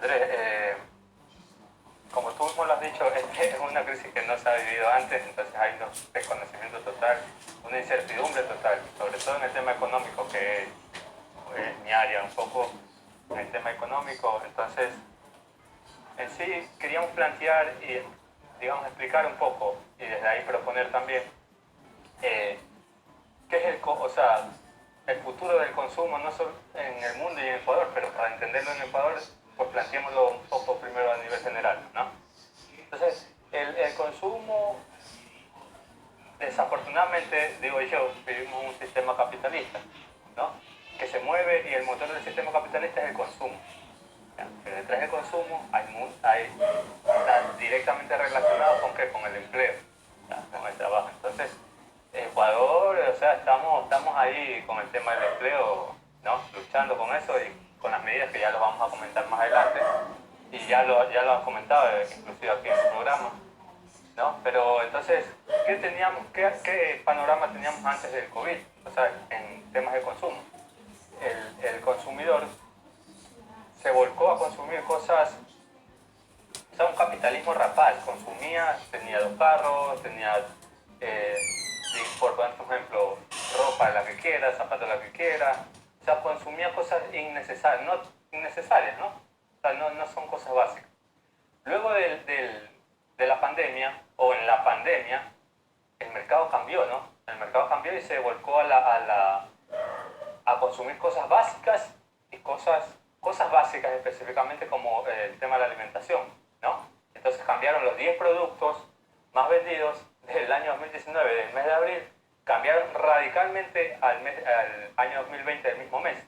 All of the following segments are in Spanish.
Andrés, como tú mismo lo has dicho, es una crisis que no se ha vivido antes, entonces hay un desconocimiento total, una incertidumbre total, sobre todo en el tema económico, que es mi área un poco, en el tema económico. Entonces, en sí queríamos plantear y, digamos, explicar un poco, y desde ahí proponer también, qué es o sea, el futuro del consumo, no solo en el mundo y en Ecuador, pero para entenderlo en Ecuador, pues planteémoslo un poco primero a nivel general, ¿no? Entonces, el consumo, desafortunadamente, digo yo, vivimos en un sistema capitalista, ¿no? Que se mueve y el motor del sistema capitalista es el consumo. ¿Ya? Pero detrás del consumo está directamente relacionado con qué, con el empleo, ¿ya? Con el trabajo. Entonces, Ecuador, o sea, estamos ahí con el tema del empleo, ¿no? Luchando con eso y con las medidas que ya lo vamos a comentar más adelante. Y ya lo has comentado, inclusive aquí en el programa, ¿no? Pero entonces, qué panorama teníamos antes del COVID? O sea, en temas de consumo. El consumidor se volcó a consumir cosas, o sea, un capitalismo rapaz. Consumía, tenía 2 carros, tenía, eh, por ejemplo, ropa la que quiera, zapatos la que quiera. O sea, consumía cosas innecesarias, ¿no? O sea, no son cosas básicas. Luego de la pandemia, o en la pandemia, el mercado cambió, ¿no? El mercado cambió y se volcó a consumir cosas básicas y cosas básicas específicamente como el tema de la alimentación, ¿no? Entonces cambiaron los 10 productos más vendidos del año 2019, del mes de abril, cambiaron radicalmente al año 2020 del mismo mes.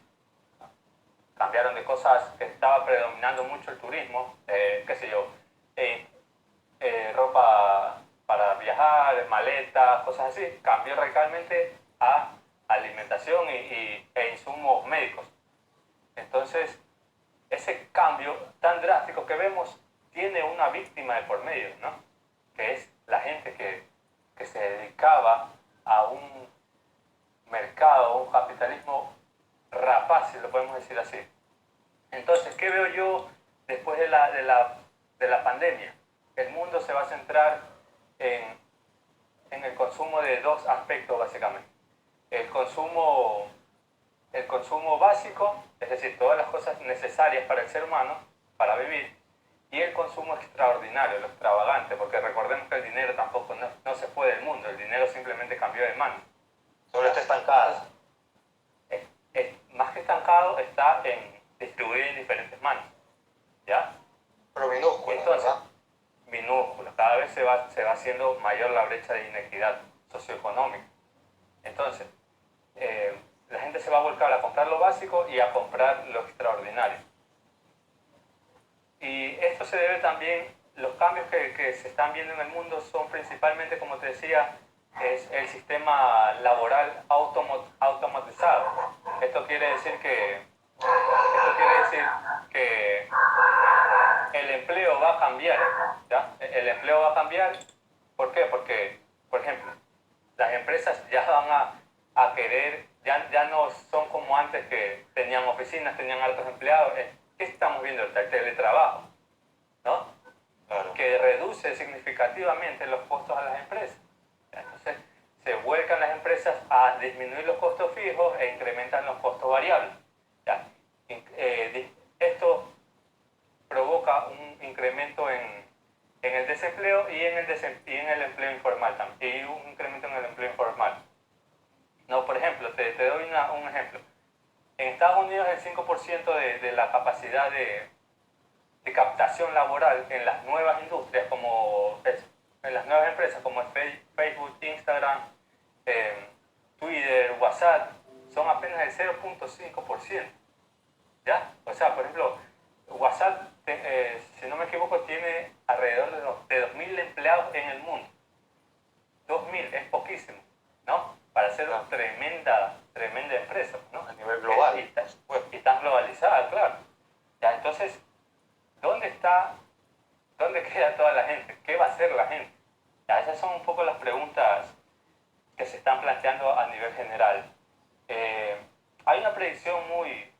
Cambiaron de cosas que estaba predominando mucho el turismo, qué sé yo, eh, ropa para viajar, maletas, cosas así. Cambió radicalmente a alimentación e insumos médicos. Entonces, ese cambio tan drástico que vemos tiene una víctima de por medio, ¿no? Que es la gente que se dedicaba a un mercado, a un capitalismo rapaz, si lo podemos decir así. Entonces, ¿qué veo yo después de la pandemia? El mundo se va a centrar en, en el consumo de 2 aspectos, básicamente. El consumo, el consumo básico, es decir, todas las cosas necesarias para el ser humano, para vivir, y el consumo extraordinario, lo extravagante, porque recordemos que el dinero tampoco no se fue del mundo, el dinero simplemente cambió de mano. Solo está estancada. Más que estancado, está distribuido en diferentes manos, ¿ya? Pero minúscula, Entonces, ¿verdad? minúscula, cada vez se va haciendo mayor la brecha de inequidad socioeconómica. Entonces, la gente se va a volcar a comprar lo básico y a comprar lo extraordinario. Y esto se debe también, los cambios que se están viendo en el mundo son principalmente, como te decía, es el sistema laboral automatizado. Esto quiere decir que el empleo va a cambiar, ¿ya? El empleo va a cambiar. ¿Por qué? Porque, por ejemplo, las empresas ya van a querer, ya no son como antes que tenían oficinas, tenían altos empleados. ¿Qué estamos viendo? El teletrabajo, ¿no? Claro. Que reduce significativamente los costos a las empresas. Entonces, se vuelcan las empresas a disminuir los costos fijos e incrementan los costos variables. ¿Ya? Esto provoca un incremento en el desempleo y en el empleo informal también, y un incremento en el empleo informal. No, por ejemplo, te doy un ejemplo. En Estados Unidos el 5% de la capacidad de captación laboral en las nuevas industrias, en las nuevas empresas como Facebook, Instagram, Twitter, WhatsApp, son apenas el 0.5%. ¿Ya? O sea, por ejemplo, WhatsApp, si no me equivoco, tiene alrededor de 2.000 empleados en el mundo. 2.000 es poquísimo, ¿no? Para ser una tremenda empresa, ¿no? A nivel global. Y tan globalizada, claro. Ya, entonces, ¿dónde queda toda la gente? ¿Qué va a hacer la gente? Ya, esas son un poco las preguntas que se están planteando a nivel general. Hay una predicción muy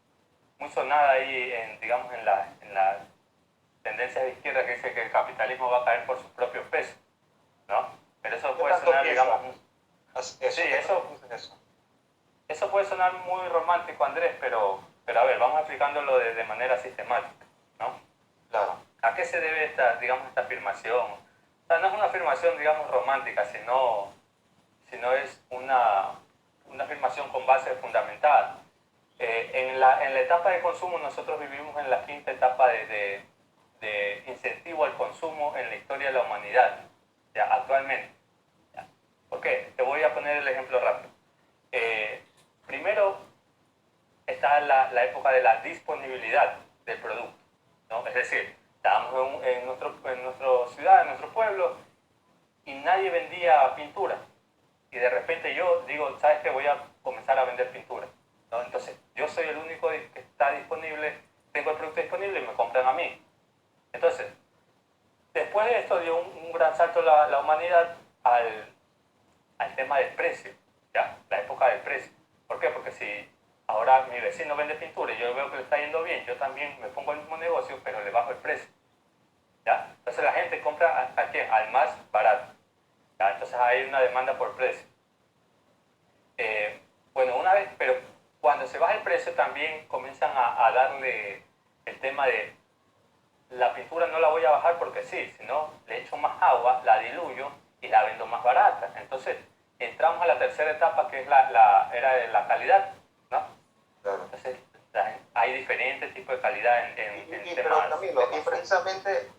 sonada ahí, digamos, tendencias de izquierda que dicen que el capitalismo va a caer por sus propios pesos, ¿no? Pero eso ¿Qué puede tanto sonar, piensas? digamos, Eso, sí, ¿qué eso, tanto piensas eso? eso puede sonar muy romántico, Andrés, pero a ver, vamos explicándolo de manera sistemática, ¿no? Claro, ¿A qué se debe esta, digamos, esta afirmación? O sea, no es una afirmación, digamos, romántica, sino es una afirmación con base fundamental. En la etapa de consumo nosotros vivimos en la quinta etapa de incentivo al consumo en la historia de la humanidad, ya, actualmente. Ya. ¿Por qué? Te voy a poner el ejemplo rápido. Primero está la época de la disponibilidad del producto, ¿no? Es decir, estábamos en nuestra ciudad, en nuestro pueblo, y nadie vendía pintura. Y de repente yo digo, ¿sabes qué? Voy a comenzar a vender pintura, ¿no? Entonces, yo soy el único que está disponible, tengo el producto disponible y me compran a mí. Entonces, después de esto dio un gran salto la humanidad al tema del precio, ¿ya? La época del precio. ¿Por qué? Porque si ahora mi vecino vende pintura y yo veo que le está yendo bien, yo también me pongo el mismo negocio, pero le bajo el precio, ¿ya? Entonces la gente compra ¿a quién? Al más barato, ¿ya? Entonces hay una demanda por precio. Bueno, una vez, pero cuando se baja el precio también comienzan a darle el tema de la pintura no la voy a bajar porque sí, sino le echo más agua, la diluyo y la vendo más barata. Entonces entramos a la tercera etapa que es la era de la calidad, ¿no? claro. Entonces hay diferentes tipos de calidad en Pero temas Camilo, de y consumo. precisamente,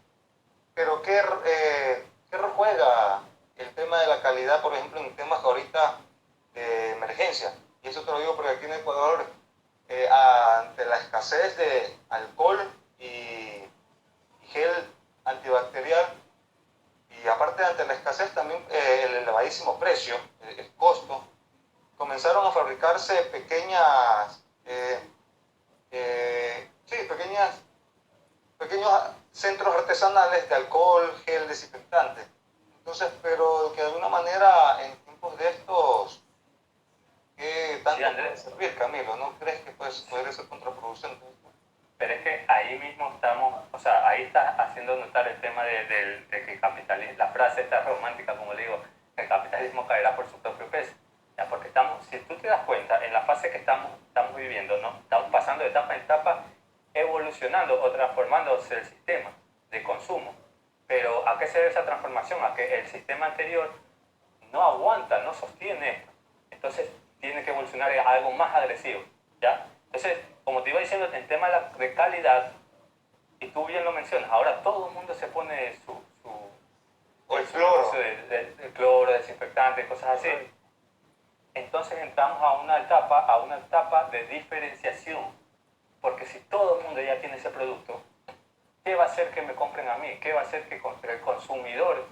pero ¿qué rol juega el tema de la calidad, por ejemplo, en temas ahorita de emergencia? Y eso te lo digo porque aquí en Ecuador, ante la escasez de alcohol y gel antibacterial, y aparte ante la escasez también el elevadísimo precio, el costo, comenzaron a fabricarse pequeñas, sí, pequeños centros artesanales de alcohol, gel, desinfectante. Entonces, pero que de alguna manera en tiempos de estos, ¿qué Sí, tanto puede Andrés, servir, Camilo? ¿No crees que sí. podría ser contraproducente? Pero es que ahí mismo estamos, o sea, ahí está haciendo notar el tema de que el capitalismo, la frase está romántica, como le digo, que el capitalismo caerá por su propio peso. ¿Ya? Porque estamos, si tú te das cuenta, en la fase que estamos viviendo, ¿no? Estamos pasando de etapa en etapa, evolucionando o transformándose el sistema de consumo. Pero ¿a qué se debe esa transformación? A que el sistema anterior no aguanta, no sostiene esto. Entonces tiene que evolucionar a algo más agresivo, ¿ya? Entonces, como te iba diciendo, en tema de calidad, y tú bien lo mencionas, ahora todo el mundo se pone O el su cloro. negocio de cloro, desinfectante, cosas así. Entonces entramos a una etapa de diferenciación, porque si todo el mundo ya tiene ese producto, ¿qué va a hacer que me compren a mí? ¿Qué va a hacer que el consumidor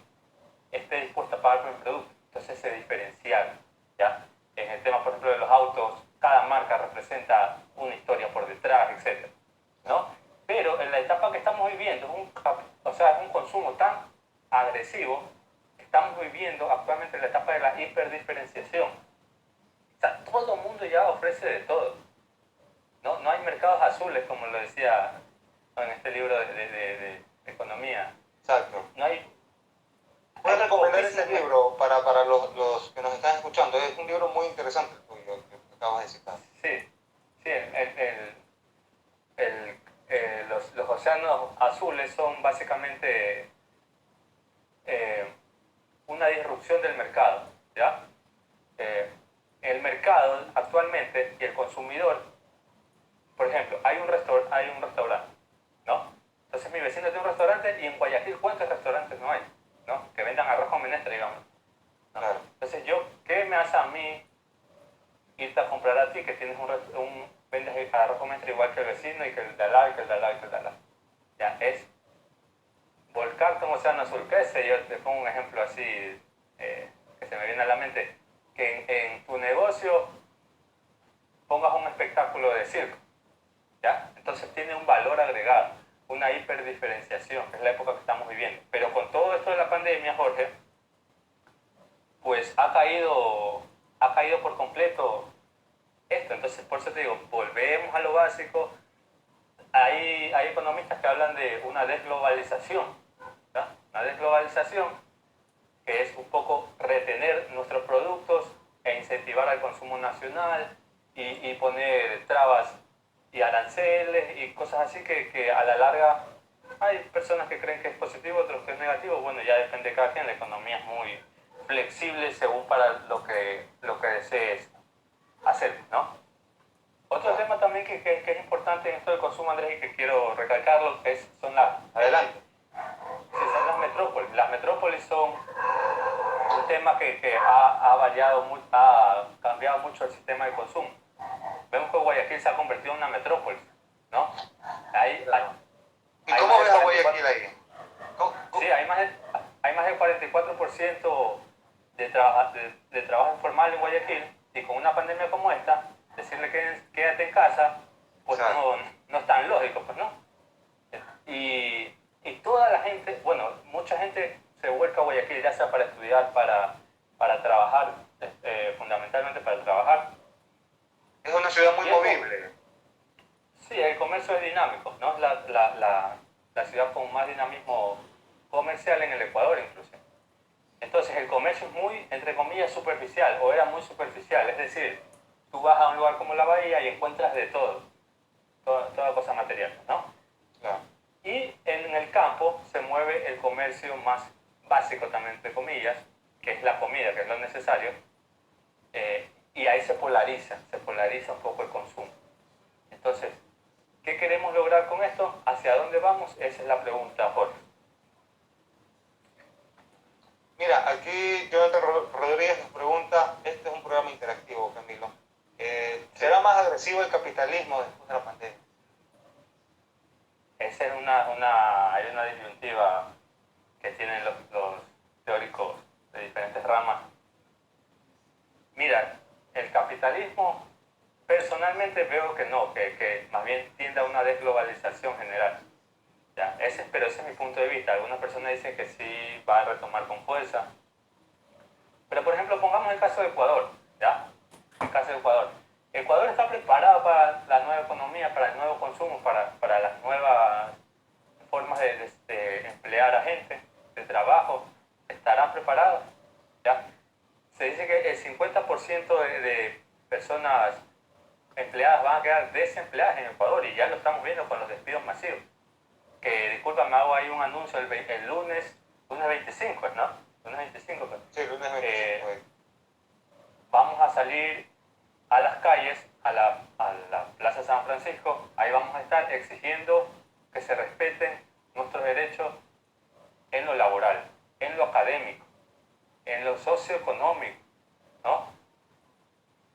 esté dispuesto a pagar por el producto? Entonces se diferenciaron, ¿ya? En el tema, por ejemplo, de los autos, cada marca representa una historia por detrás, etcétera, ¿no? Pero en la etapa que estamos viviendo, o sea, es un consumo tan agresivo, estamos viviendo actualmente en la etapa de la hiperdiferenciación. O sea, todo el mundo ya ofrece de todo. No hay mercados azules, como lo decía en este libro de economía. Exacto. No hay, Puedes hay recomendar ese poquísimos mercados. libro para los que nos están escuchando. Es un libro muy interesante el tuyo, que acabas de citar. Sí, sí, los océanos azules son básicamente eh, una disrupción del mercado, ¿ya? Eh, el mercado actualmente y el consumidor, por ejemplo, hay un restaurante, ¿no? Entonces mi vecino tiene un restaurante y en Guayaquil, ¿cuántos restaurantes no hay? ¿No? Que vendan arroz con menestra, digamos, ¿no? Claro. Entonces ¿qué me hace a mí irte a comprar a ti que tienes vendes el arroz con menestra igual que el vecino y que el de al lado y que el de al lado y que el de al lado? Ya, es volcarte un océano azul. ¿Qué sé yo? Te pongo un ejemplo así que se me viene a la mente. Que en tu negocio pongas un espectáculo de circo, ¿ya? Entonces tiene un valor agregado, una hiperdiferenciación, que es la época que estamos viviendo. Pero con todo esto de la pandemia, Jorge, pues ha caído por completo esto. Entonces, por eso te digo, volvemos a lo básico, hay economistas que hablan de una desglobalización, ¿ya? Una desglobalización que es un poco retener nuestros productos e incentivar al consumo nacional y poner trabas y aranceles y cosas así que a la larga hay personas que creen que es positivo, otros que es negativo. Bueno, ya depende de cada quien. La economía es muy flexible según para lo que desees hacer, ¿no? Otro tema también que es importante en esto del consumo, Andrés, y que quiero recalcarlo, son Adelante. sí, son las metrópolis. Las metrópolis son un tema que ha variado, ha cambiado mucho el sistema de consumo. Vemos que Guayaquil se ha convertido en una metrópolis, ¿no? Hay, hay, ¿Y hay cómo más ves de a 44, Guayaquil ahí? sí, hay más del 44% de trabajo informal en Guayaquil, y con una pandemia como esta, decirle que quédate en casa, pues Claro. no es tan lógico, pues no. Y toda la gente, bueno, mucha gente se vuelca a Guayaquil, ya sea para estudiar, para trabajar, fundamentalmente para trabajar. Es una ciudad muy Y movible. sí, el comercio es dinámico, ¿no? Es la ciudad con más dinamismo comercial en el Ecuador, incluso. Entonces, el comercio es muy, entre comillas, superficial, o era muy superficial. Es decir, tú vas a un lugar como la Bahía y encuentras de todo, toda cosa material, ¿no? Claro. Y en el campo se mueve el comercio más básico también, entre comillas, que es la comida, que es lo necesario, y ahí se polariza un poco el consumo. Entonces, ¿qué queremos lograr con esto? ¿Hacia dónde vamos? Esa es la pregunta, Jorge. Mira, aquí Jonathan Rodríguez nos pregunta, este es un programa interactivo, Camilo. ¿Será más agresivo el capitalismo después de la pandemia? Esa es hay una disyuntiva que tienen los teóricos de diferentes ramas. Mira, el capitalismo, personalmente veo que no, que más bien tiende a una desglobalización general. Ya, pero ese es mi punto de vista. Algunas personas dicen que sí va a retomar con fuerza. Pero, por ejemplo, pongamos el caso de Ecuador. ¿Ya? El caso de Ecuador. Ecuador está preparado para la nueva economía, para el nuevo consumo, para las nuevas formas de emplear a gente, de trabajo. ¿Estarán preparados? ¿Ya? Se dice que el 50% de personas empleadas van a quedar desempleadas en Ecuador, y ya lo estamos viendo con los despidos masivos. Que, disculpa, me hago ahí un anuncio el lunes 25, ¿no? Lunes 25, pues. Sí, lunes 25. Vamos a salir a las calles, a la Plaza San Francisco. Ahí vamos a estar exigiendo que se respeten nuestros derechos en lo laboral, en lo académico, en lo socioeconómico, ¿no?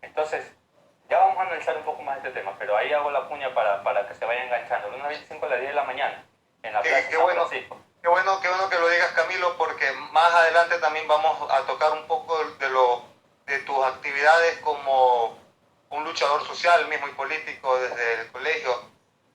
Entonces, ya vamos a analizar un poco más este tema, pero ahí hago la puña para que se vaya enganchando. Lunes 25 a las 10 de la mañana, en la Plaza San Francisco. Qué bueno que lo digas, Camilo, porque más adelante también vamos a tocar un poco de tus actividades como un luchador social mismo y político desde el colegio,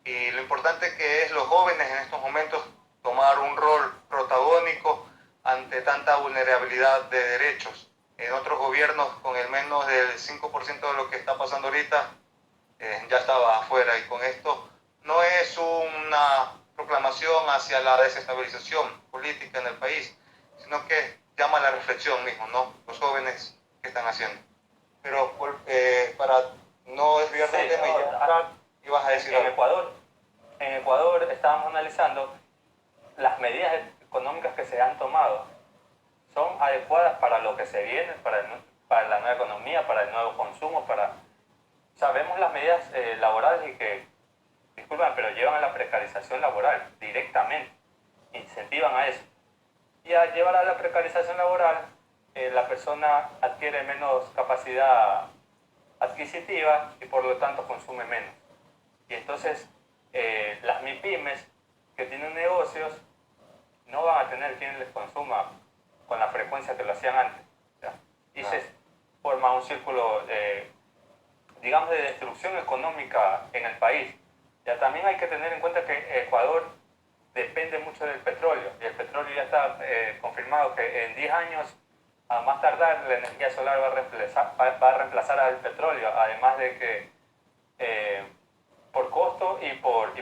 y lo importante que es los jóvenes en estos momentos tomar un rol protagónico ante tanta vulnerabilidad de derechos. En otros gobiernos, con el menos del 5% de lo que está pasando ahorita, ya estaba afuera, y con esto no es una proclamación hacia la desestabilización política en el país, sino que llama a la reflexión mismo, ¿no? Los jóvenes, ¿qué están haciendo? Pero para no desviar del tema, y ya ibas a decir algo. En Ecuador estábamos analizando las medidas económicas que se han tomado. ¿Son adecuadas para lo que se viene, para la nueva economía, para el nuevo consumo? Sabemos las medidas laborales y que, disculpen, pero llevan a la precarización laboral directamente, incentivan a eso. Y al llevar a la precarización laboral, la persona adquiere menos capacidad adquisitiva y por lo tanto consume menos. Y entonces las MIPYMES que tienen negocios no van a tener quien les consuma con la frecuencia que lo hacían antes, ¿ya? Y se forma un círculo, digamos, de destrucción económica en el país. Ya también hay que tener en cuenta que Ecuador depende mucho del petróleo, y el petróleo ya está confirmado que en 10 años, a más tardar, la energía solar va a reemplazar al petróleo, además de que por costo y por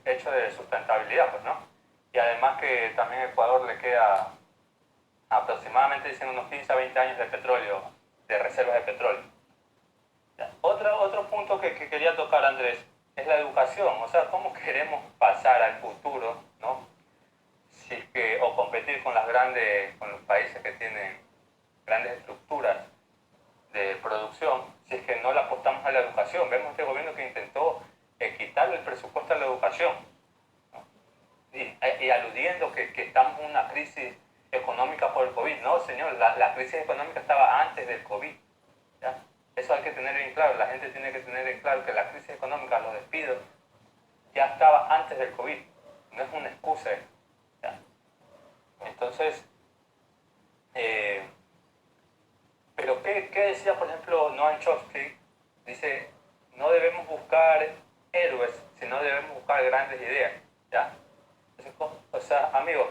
hecho de sustentabilidad, pues, ¿no? Y además que también a Ecuador le queda aproximadamente, dicen, unos 15 a 20 años de petróleo, de reservas de petróleo. Ya. Otro punto que quería tocar, Andrés, es la educación. O sea, ¿cómo queremos pasar al futuro, ¿no? Si es que, o competir con con los países que tienen grandes estructuras de producción, si es que no le apostamos a la educación? Vemos este gobierno que intentó quitarle el presupuesto a la educación, ¿no? Y aludiendo que estamos en una crisis económica por el COVID. No, señor, la crisis económica estaba antes del COVID, ¿ya? Eso hay que tener bien claro. La gente tiene que tener bien claro que la crisis económica, los despidos, ya estaba antes del COVID. No es una excusa, ¿ya? Entonces, pero ¿qué decía, por ejemplo, Noam Chomsky? Dice, no debemos buscar héroes, sino debemos buscar grandes ideas, ¿ya? Entonces, o sea, amigos,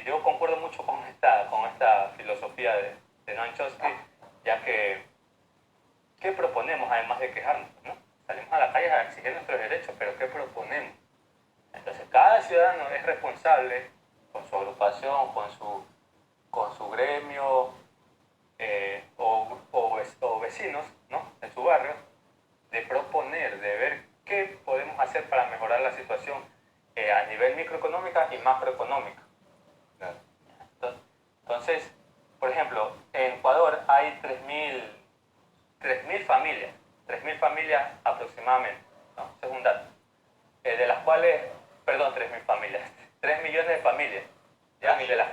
yo concuerdo mucho con esta filosofía de Noam Chomsky, ya que, ¿qué proponemos además de quejarnos, ¿no? Salimos a la calle a exigir nuestros derechos, pero ¿qué proponemos? Entonces, cada ciudadano es responsable con su agrupación, con su gremio, o vecinos, ¿no?, en su barrio, de proponer, de ver qué podemos hacer para mejorar la situación a nivel microeconómica y macroeconómica. Claro. Entonces, por ejemplo, en Ecuador hay 3.000 familias aproximadamente, ¿no? Ese es un dato. De las cuales, perdón, 3.000 familias, 3 millones de familias, ¿ya? De las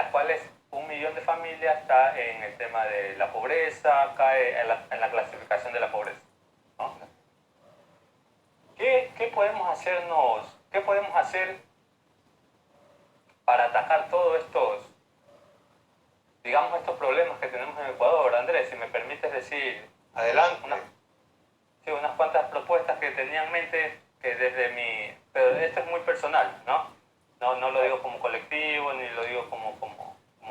cuales 1 millón de familias está en el tema de la pobreza, cae en la clasificación de la pobreza, ¿no? ¿Qué podemos hacer para atacar todos estos problemas que tenemos en Ecuador? Andrés, si me permites decir, Adelante. unas cuantas propuestas que tenía en mente, que pero esto es muy personal, ¿no? No lo digo como colectivo, ni lo digo como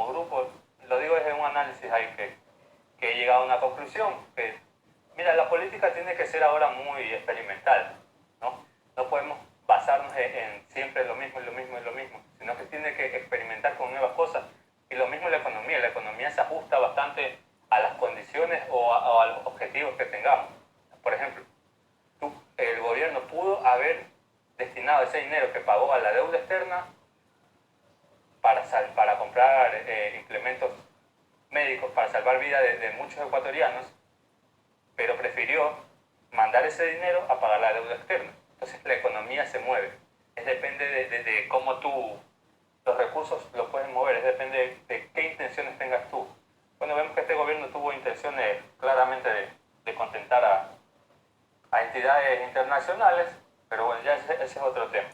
grupo, lo digo desde un análisis ahí que he llegado a una conclusión, que, mira, la política tiene que ser ahora muy experimental, ¿no? No podemos basarnos en siempre lo mismo y lo mismo y lo mismo, sino que tiene que experimentar con nuevas cosas. Y lo mismo la economía se ajusta bastante a las condiciones o a los objetivos que tengamos. Por ejemplo, el gobierno pudo haber destinado ese dinero que pagó a la deuda externa para comprar implementos médicos para salvar vida de muchos ecuatorianos, pero prefirió mandar ese dinero a pagar la deuda externa. Entonces la economía se mueve. Depende de cómo los recursos los puedes mover, depende de qué intenciones tengas tú. Bueno, vemos que este gobierno tuvo intenciones claramente de contentar a entidades internacionales, pero bueno, ya ese es otro tema.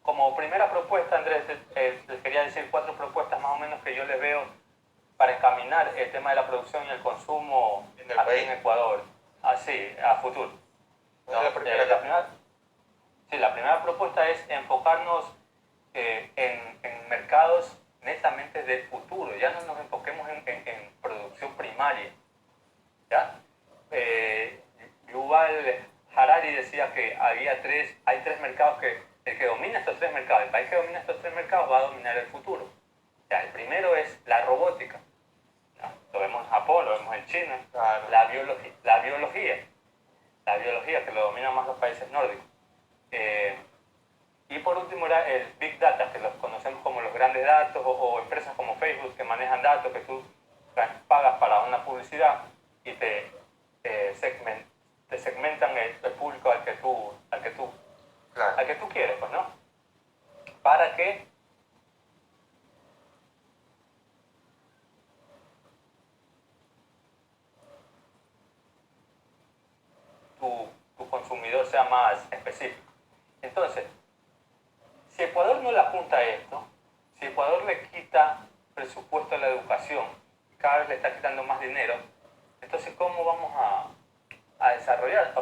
Como primera propuesta, Andrés, les quería decir 4 propuestas más o menos que yo les veo para encaminar el tema de la producción y el consumo aquí en Ecuador, así, a futuro. ¿No? La primera propuesta es enfocarnos en mercados netamente del futuro. Ya no nos enfoquemos en producción primaria, ¿ya? Yuval Harari decía que hay tres mercados el que domina estos 3 mercados, el país que domina estos 3 mercados va a dominar el futuro. O sea, el primero es la robótica, ¿no? Lo vemos en Japón, lo vemos en China. Claro. La biología que lo dominan más los países nórdicos. Y por último era el Big Data, que los conocemos como los grandes datos, o empresas como Facebook que manejan datos, que tú pagas para una publicidad y te segmentan el público al que tú quieres, pues, ¿no? Para que tu consumidor sea más específico. Entonces, si Ecuador no le apunta a esto, si Ecuador le quita presupuesto a la educación, cada vez le está quitando más dinero, entonces ¿cómo vamos a desarrollar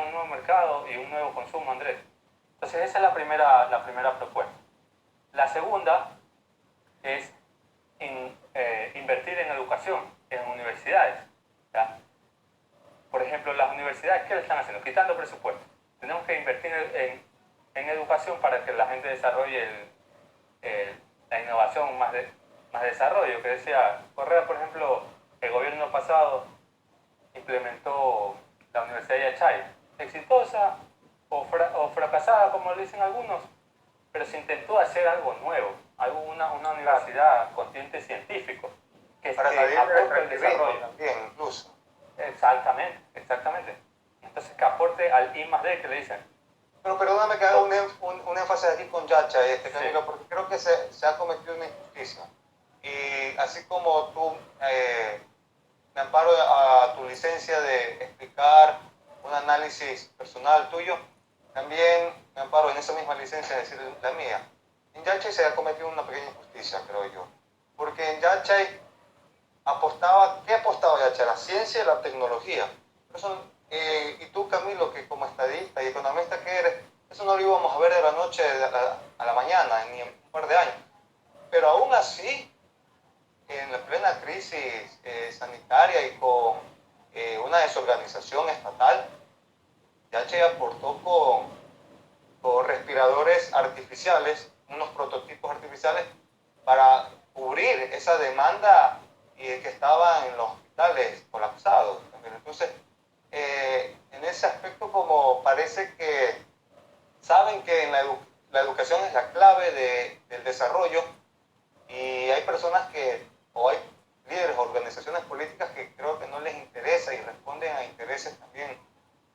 un nuevo mercado y un nuevo consumo, Andrés? Entonces esa es la primera propuesta. La segunda es invertir en educación, en universidades, ¿ya? por ejemplo, las universidades, ¿qué le están haciendo? Quitando presupuesto. Tenemos que invertir en educación para que la gente desarrolle la innovación más desarrollo. Que decía Correa, por ejemplo, el gobierno pasado implementó la Universidad de Yachay. Exitosa o fracasada, como le dicen algunos, pero se intentó hacer algo nuevo, una universidad con tinte científico, que aporte al desarrollo. También, incluso. Exactamente, exactamente. Entonces, que aporte al I+D que le dicen. Pero perdóname que haga un énfasis aquí con Yacha, Camilo, Sí. porque creo que se ha cometido una injusticia. Y así como tú me amparo a tu licencia de explicar un análisis personal tuyo, también me amparo en esa misma licencia de decir la mía. En Yachay se ha cometido una pequeña injusticia, creo yo. Porque en Yachay ¿qué apostaba Yachay? La ciencia y la tecnología. Y tú, Camilo, que como estadista y economista que eres, eso no lo íbamos a ver de la noche a la mañana, ni en un par de años. Pero aún así, en la plena crisis sanitaria y con una desorganización estatal, Yache aportó con respiradores artificiales, unos prototipos artificiales, para cubrir esa demanda que estaba en los hospitales colapsados. Entonces, en ese aspecto, como parece que saben que la educación es la clave del desarrollo, y hay personas o hay líderes, organizaciones políticas que creo que no les interesa y responden a intereses también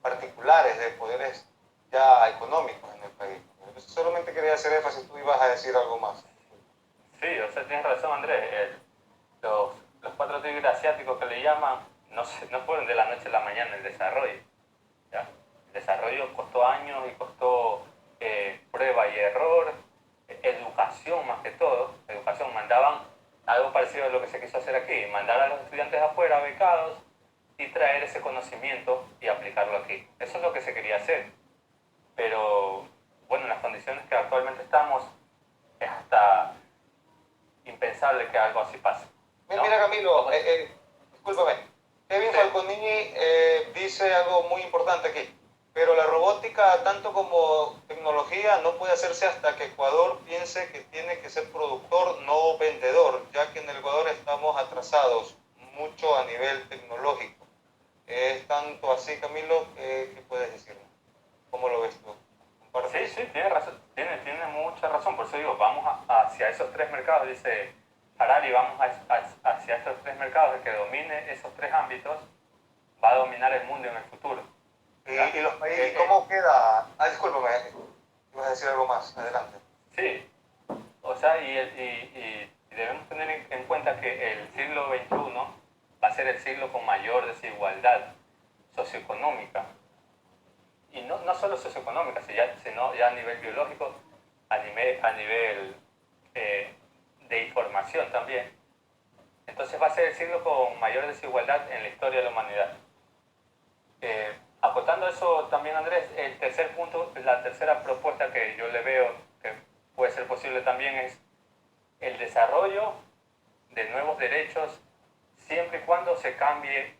particulares de poderes ya económicos en el país. Entonces, solamente quería hacer énfasis, tú ibas a decir algo más. Sí, o sea, tienes razón, Andrés. Los 4 tigres asiáticos que le llaman no fueron de la noche a la mañana el desarrollo. ¿Ya? El desarrollo costó años y costó prueba y error, educación más que todo. Educación, mandaban algo parecido a lo que se quiso hacer aquí, mandar a los estudiantes afuera becados y traer ese conocimiento y aplicarlo aquí. Eso es lo que se quería hacer. Pero, bueno, en las condiciones que actualmente estamos, es hasta impensable que algo así pase, ¿no? Mira, Camilo, discúlpame. Kevin Falconini dice algo muy importante aquí. Pero la robótica, tanto como tecnología, no puede hacerse hasta que Ecuador piense que tiene que ser productor, no vendedor, ya que en el Ecuador estamos atrasados mucho a nivel tecnológico. ¿Es tanto así, Camilo? ¿Qué puedes decirme? ¿Cómo lo ves tú? Sí, sí, tiene razón, tiene mucha razón. Por eso digo, vamos hacia esos 3 mercados, dice Harari, vamos hacia esos 3 mercados. El que domine esos 3 ámbitos va a dominar el mundo en el futuro. ¿Y los países, cómo queda? Discúlpame, ibas a decir algo más, adelante. Sí, o sea, y debemos tener en cuenta que el siglo XXI va a ser el siglo con mayor desigualdad socioeconómica. Y no solo socioeconómica, sino ya a nivel biológico, a nivel de información también. Entonces va a ser el siglo con mayor desigualdad en la historia de la humanidad. Acotando eso también, Andrés, el tercer punto, la tercera propuesta que yo le veo que puede ser posible también es el desarrollo de nuevos derechos siempre y cuando se cambie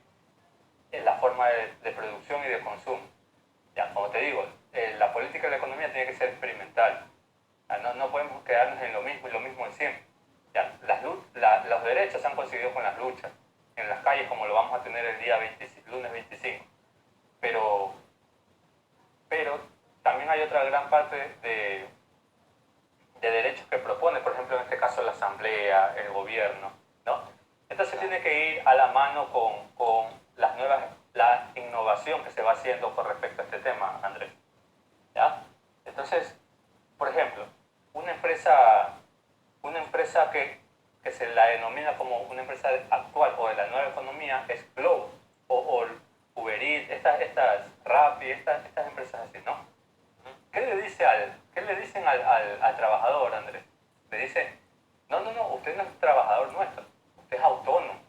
la forma de producción y de consumo. Ya, como te digo, la política y la economía tiene que ser experimental. No podemos quedarnos en lo mismo y lo mismo de siempre. Ya, los derechos se han conseguido con las luchas, en las calles como lo vamos a tener el día lunes 25. Pero también hay otra gran parte de derechos que propone, por ejemplo, en este caso la asamblea, el gobierno, ¿no? Entonces tiene que ir a la mano con la innovación que se va haciendo con respecto a este tema, Andrés. ¿Ya? Entonces, por ejemplo, una empresa que se la denomina como una empresa actual o de la nueva economía es Globo o Uber Eats, estas Rappi, estas empresas así, ¿no? ¿Qué le dicen al trabajador, Andrés? Le dicen, no, usted no es trabajador nuestro, usted es autónomo.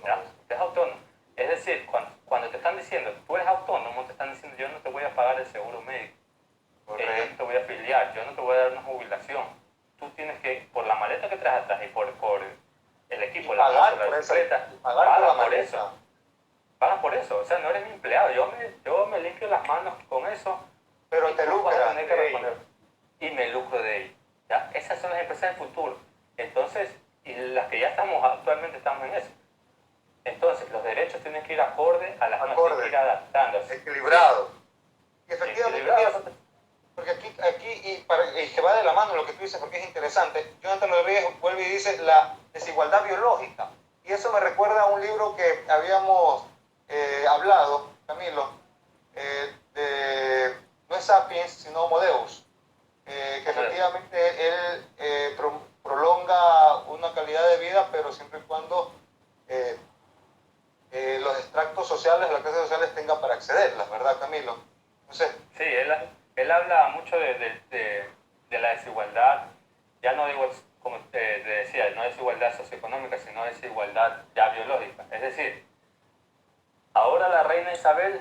¿Ya? Usted es autónomo. Es decir, cuando te están diciendo, tú eres autónomo, te están diciendo, yo no te voy a pagar el seguro médico, yo no te voy a afiliar, yo no te voy a dar una jubilación. Tú tienes que, por la maleta que traes atrás y por el equipo, la moto, la bicicleta, pagar por la maleta. pagan por eso. O sea, no eres mi empleado. Yo me limpio las manos con eso. Pero Y te tú vas a lucras tener que de responder. ello. Y me lucro de ello. ¿Ya? Esas son las empresas del futuro. Entonces, y las que ya estamos, actualmente estamos en eso. Entonces, los derechos tienen que ir acorde a las normas, tienen que ir Acorde, adaptándose. equilibrado. Y Sí, efectivamente, equilibrado. mira, porque aquí y se va de la mano lo que tú dices, porque es interesante. Jonathan Rodríguez vuelve y dice la desigualdad biológica. Y eso me recuerda a un libro que habíamos hablado, Camilo, no es Sapiens, sino Homo Deus, que efectivamente él prolonga una calidad de vida, pero siempre y cuando eh, los extractos sociales, las clases sociales tengan para accederlas, ¿verdad, Camilo? Entonces, Sí, él habla mucho de la desigualdad, ya no digo, como te decía, no desigualdad socioeconómica, sino desigualdad ya biológica. Es decir, ahora la reina Isabel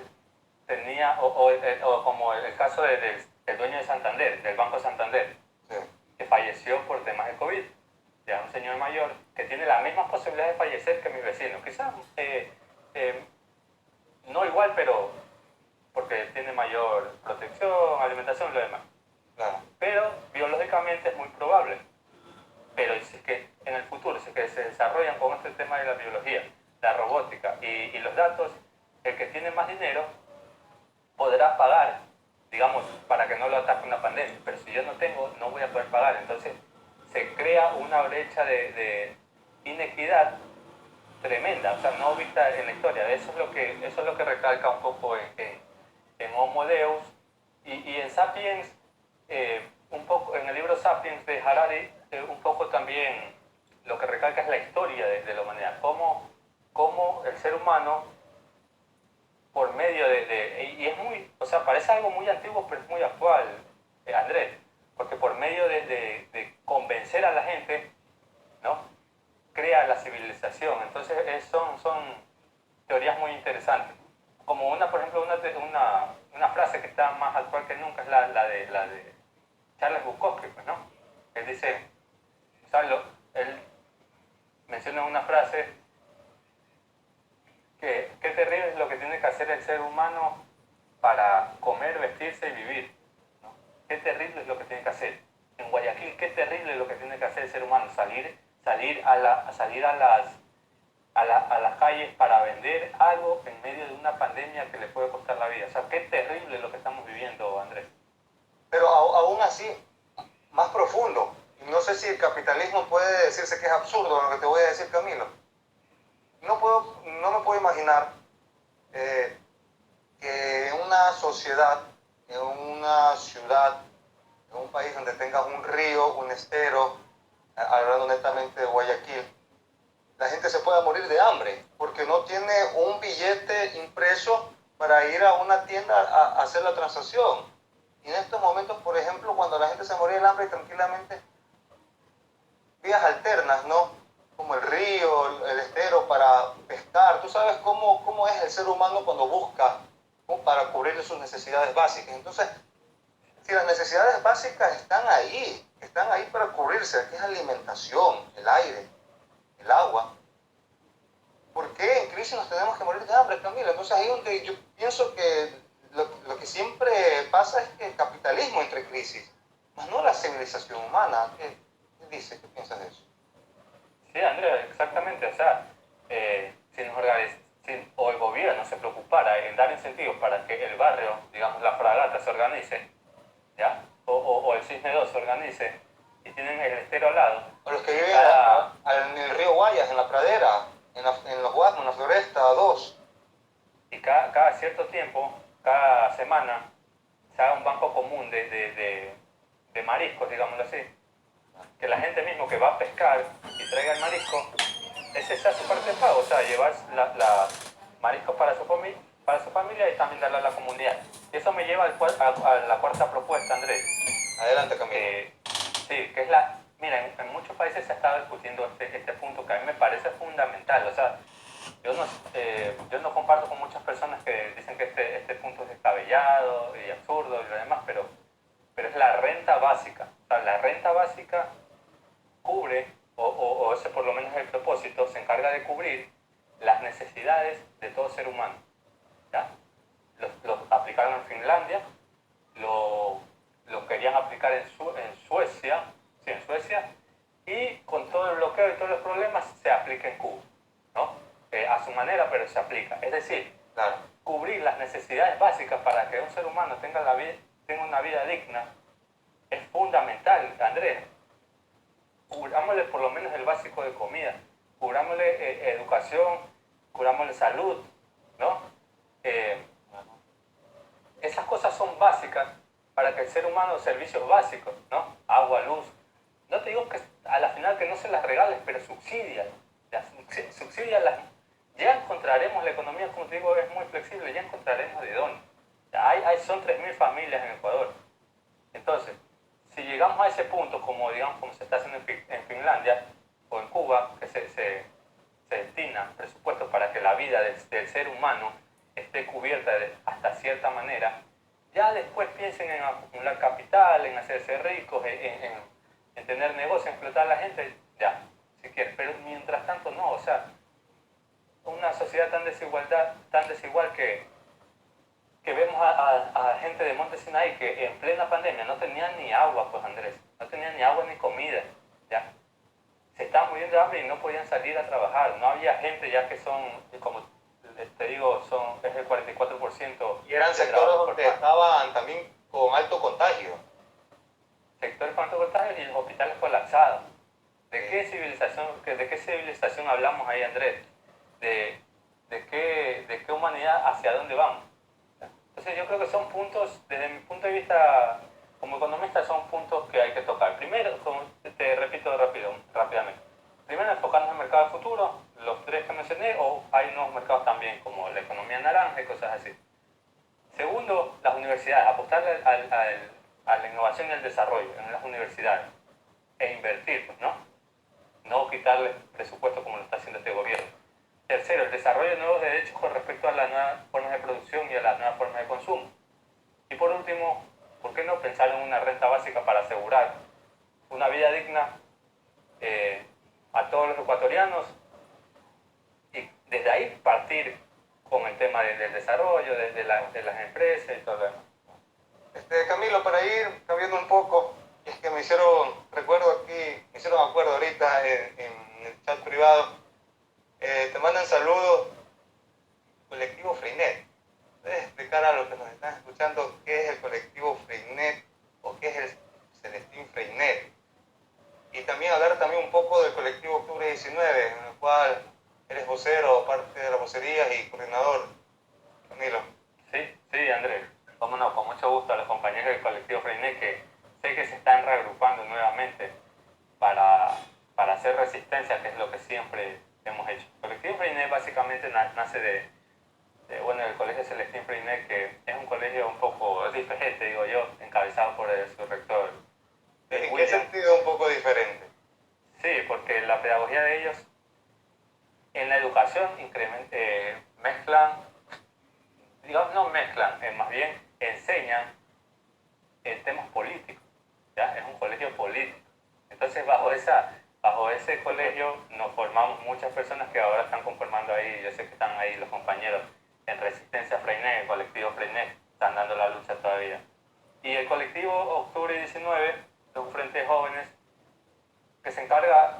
tenía, o como el caso del dueño de Santander, del Banco Santander, sí, que falleció por temas de COVID, ya un señor mayor que tiene las mismas posibilidades de fallecer que mis vecinos. Quizás no igual, pero porque tiene mayor protección, alimentación y lo demás. claro. Pero biológicamente es muy probable. Pero si es que en el futuro, si es que se desarrollan con este tema de la biología, la robótica y los datos, el que tiene más dinero podrá pagar, digamos, para que no lo ataque una pandemia. Pero si yo no tengo, no voy a poder pagar. Entonces se crea una brecha de inequidad tremenda, o sea, no vista en la historia. Eso es lo que recalca un poco en Homo Deus y en Sapiens, un poco, en el libro Sapiens de Harari, un poco también lo que recalca es la historia de la humanidad, cómo el ser humano, por medio y es muy, o sea, parece algo muy antiguo, pero es muy actual, Andrés, porque por medio de convencer a la gente, ¿no? Crea la civilización. Entonces son teorías muy interesantes. Como por ejemplo, una frase que está más actual que nunca es la de Charles Bukowski, pues, ¿no? Él dice, o sea, él menciona una frase que qué terrible es lo que tiene que hacer el ser humano para comer, vestirse y vivir, ¿no? Qué terrible es lo que tiene que hacer. En Guayaquil, qué terrible es lo que tiene que hacer el ser humano, salir a las calles para vender algo en medio de una pandemia que le puede costar la vida. O sea, qué terrible lo que estamos viviendo, Andrés. Pero aún así, más profundo. Y no sé si el capitalismo puede decirse que es absurdo lo que te voy a decir, Camilo. No me puedo imaginar que en una sociedad, en una ciudad, en un país donde tengas un río, un estero, hablando netamente de Guayaquil, la gente se pueda morir de hambre porque no tiene un billete impreso para ir a una tienda a hacer la transacción. Y en estos momentos, por ejemplo, cuando la gente se moría del hambre tranquilamente, vías alternas, ¿no? Como el río, el estero para pescar. Tú sabes cómo es el ser humano cuando busca, ¿no?, para cubrir sus necesidades básicas. Entonces, si las necesidades básicas están ahí para cubrirse, que es alimentación, el aire, el agua, ¿por qué en crisis nos tenemos que morir de hambre, Camila? Entonces ahí es donde yo pienso que lo que siempre pasa es que el capitalismo entre crisis, más no la civilización humana. ¿Qué dice? ¿Qué piensas de eso? Sí, Andrés, exactamente. O sea, o el gobierno se preocupara en dar incentivos para que el barrio, digamos la Fragata, se organice, ¿ya? O el Cisne 2 se organice y tienen el estero al lado. O los que viven Cada, en el río Guayas, en la pradera, en los Guasmos, en la Floresta 2. y cada cierto tiempo, cada semana, se haga un banco común de mariscos, digámoslo así. Que la gente mismo que va a pescar y traiga el marisco, ese sea su parte de pago, o sea, llevar mariscos para su familia y también darle a la comunidad. Y eso me lleva a la cuarta propuesta, Andrés. Adelante, Camilo. Sí, que es mira, en muchos países se ha estado discutiendo este punto que a mí me parece fundamental, o sea, yo no comparto con muchas personas que dicen que este punto es descabellado y absurdo y lo demás, pero es la renta básica. O sea, la renta básica cubre, o ese por lo menos es el propósito, se encarga de cubrir las necesidades de todo ser humano. ¿Ya? Lo aplicaron en Finlandia, lo querían aplicar en Suecia, sí, en Suecia, y con todo el bloqueo y todos los problemas se aplica en Cuba, ¿no? A su manera, pero se aplica. Es decir, Claro. cubrir las necesidades básicas para que un ser humano tenga una vida digna es fundamental, Andrés. Cubrámosle por lo menos el básico de comida, cubrámosle educación, cubrámosle salud, ¿no? Esas cosas son básicas para que el ser humano, servicios básicos, ¿no? Agua, luz. No te digo que a la final que no se las regales, pero subsídialas. Ya encontraremos, la economía, como te digo, es muy flexible, ya encontraremos de dónde. Son 3.000 familias en Ecuador. Entonces, si llegamos a ese punto, como digamos como se está haciendo en Finlandia o en Cuba, que se destina presupuesto para que la vida del ser humano esté cubierta hasta cierta manera, ya después piensen en acumular capital, en hacerse ricos, en tener negocio, en explotar a la gente, ya, si quieren. Pero mientras tanto no, o sea, una sociedad tan desigual que vemos a gente de Monte Sinaí que en plena pandemia no tenían ni agua, pues Andrés, no tenían ni agua ni comida, ya. Se estaban muriendo de hambre y no podían salir a trabajar. No había gente ya que son, como te digo, es el 44%. Y eran sectores donde estaban también con alto contagio. Sectores con alto contagio y los hospitales colapsados. ¿De qué civilización hablamos ahí, Andrés? ¿De qué humanidad, hacia dónde vamos? Entonces yo creo que son puntos, desde mi punto de vista como economista, son puntos que hay que tocar. Primero, como te repito rápidamente, primero enfocarnos en el mercado de futuro, los tres que mencioné, o hay nuevos mercados también, como la economía naranja y cosas así. Segundo, las universidades, apostarle a la innovación y el desarrollo en las universidades e invertir, pues, ¿no? No quitarle presupuesto como lo está haciendo este gobierno. Tercero, el desarrollo de nuevos derechos con respecto a las nuevas formas de producción y a las nuevas formas de consumo. Y por último, ¿por qué no pensar en una renta básica para asegurar una vida digna a todos los ecuatorianos? Y desde ahí partir con el tema del desarrollo, de las empresas y todo lo demás. Camilo, para ir cambiando un poco, es que me hicieron acuerdo ahorita en el chat privado, te mandan saludos, colectivo Freinet. ¿Puedes explicar a los que nos están escuchando qué es el colectivo Freinet o qué es el Celestín Freinet? Y también hablar también un poco del colectivo Octubre 19, en el cual eres vocero, parte de las vocerías y coordinador. Camilo. Sí, Andrés. Cómo no, con mucho gusto a los compañeros del colectivo Freinet, que sé que se están reagrupando nuevamente para hacer resistencia, que es lo que siempre hemos hecho. El colectivo Freinet básicamente nace del colegio Celestín Freinet, que es un colegio un poco diferente, digo yo, encabezado por su rector. ¿En qué sentido un poco diferente? Sí, porque la pedagogía de ellos en la educación mezclan, digamos, no mezclan, más bien enseñan temas políticos, ¿ya? Es un colegio político. Entonces, bajo ese colegio nos formamos muchas personas que ahora están conformando ahí, yo sé que están ahí los compañeros en Resistencia Freinet, el colectivo Freinet, están dando la lucha todavía. Y el colectivo Octubre 19 es un frente de jóvenes que se encarga